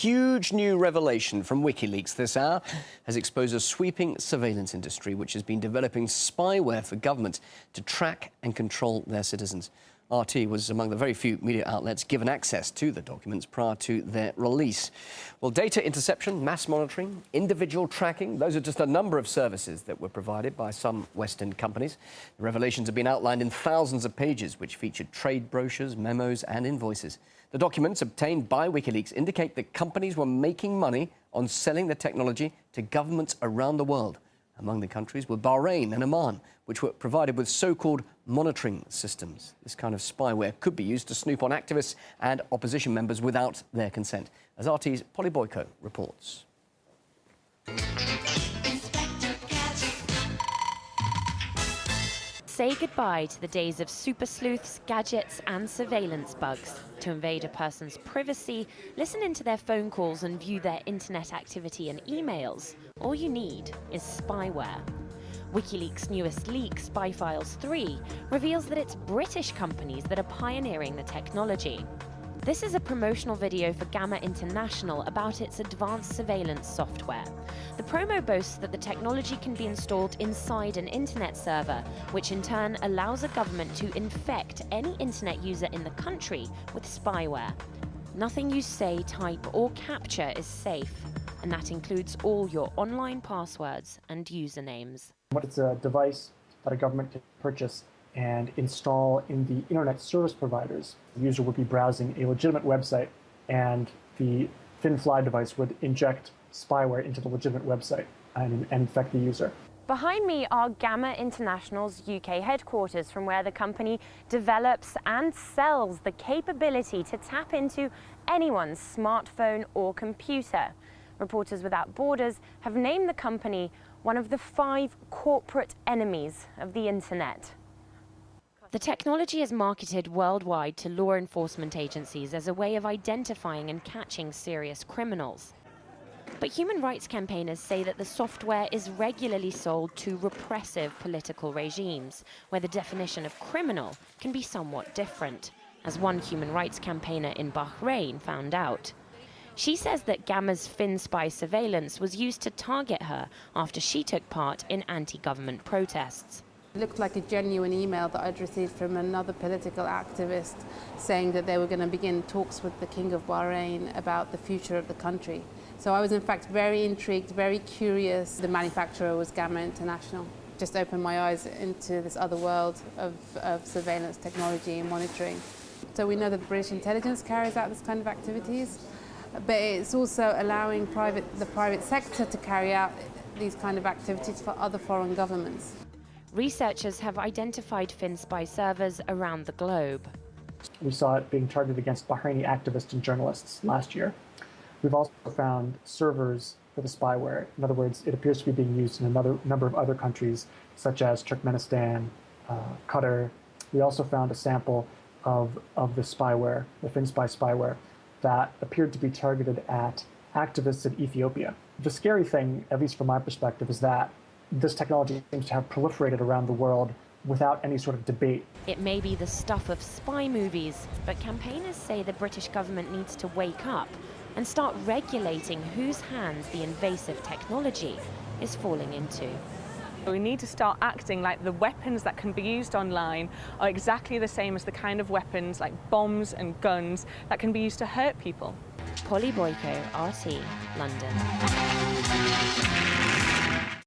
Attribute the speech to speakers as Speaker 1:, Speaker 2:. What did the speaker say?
Speaker 1: huge new revelation from Wikileaks this hour has exposed a sweeping surveillance industry which has been developing spyware for governments to track and control their citizens. RT was among the very few media outlets given access to the documents prior to their release. Well, data interception, mass monitoring, individual tracking, those are just a number of services that were provided by some Western companies. The revelations have been outlined in thousands of pages, which featured trade brochures, memos and invoices. The documents obtained by Wikileaks indicate that companies were making money on selling the technology to governments around the world. Among the countries were Bahrain and Oman, which were provided with so-called monitoring systems. This kind of spyware could be used to snoop on activists and opposition members without their consent, as RT's Polly Boyko reports.
Speaker 2: Say goodbye to the days of super sleuths, gadgets and surveillance bugs. To invade a person's privacy, listen into their phone calls and view their internet activity and emails, all you need is spyware. Wikileaks' newest leak, Spy Files 3, reveals that it's British companies that are pioneering the technology. This is a promotional video for Gamma International about its advanced surveillance software. The promo boasts that the technology can be installed inside an internet server, which in turn allows a government to infect any internet user in the country with spyware. Nothing you say, type or capture is safe, and that includes all your online passwords and usernames.
Speaker 3: It's a device that a government can purchase and install in the internet service providers. The user would be browsing a legitimate website, and the thin fly device would inject spyware into the legitimate website and infect the user.
Speaker 2: Behind me are Gamma International's UK headquarters, from where the company develops and sells the capability to tap into anyone's smartphone or computer. Reporters Without Borders have named the company one of the 5 corporate enemies of the internet. The technology is marketed worldwide to law enforcement agencies as a way of identifying and catching serious criminals. But human rights campaigners say that the software is regularly sold to repressive political regimes, where the definition of criminal can be somewhat different, as one human rights campaigner in Bahrain found out. She says that Gamma's FinSpy surveillance was used to target her after she took part in anti-government protests.
Speaker 4: It looked like a genuine email that I'd received from another political activist saying that they were going to begin talks with the King of Bahrain about the future of the country. So I was in fact very intrigued, very curious. The manufacturer was Gamma International. Just opened my eyes into this other world of surveillance technology and monitoring. So we know that the British intelligence carries out this kind of activities, but it's also allowing the private sector to carry out these kind of activities for other foreign governments.
Speaker 2: Researchers have identified FinSpy servers around the globe.
Speaker 3: We saw it being targeted against Bahraini activists and journalists last year. We've also found servers for the spyware. In other words, it appears to be being used in another number of other countries, such as Turkmenistan, Qatar. We also found a sample of the spyware, the FinSpy spyware, that appeared to be targeted at activists in Ethiopia. The scary thing, at least from my perspective, is that this technology seems to have proliferated around the world without any sort of debate.
Speaker 2: It may be the stuff of spy movies, but campaigners say the British government needs to wake up and start regulating whose hands the invasive technology is falling into.
Speaker 5: We need to start acting like the weapons that can be used online are exactly the same as the kind of weapons like bombs and guns that can be used to hurt people.
Speaker 2: Polly Boyko, RT, London.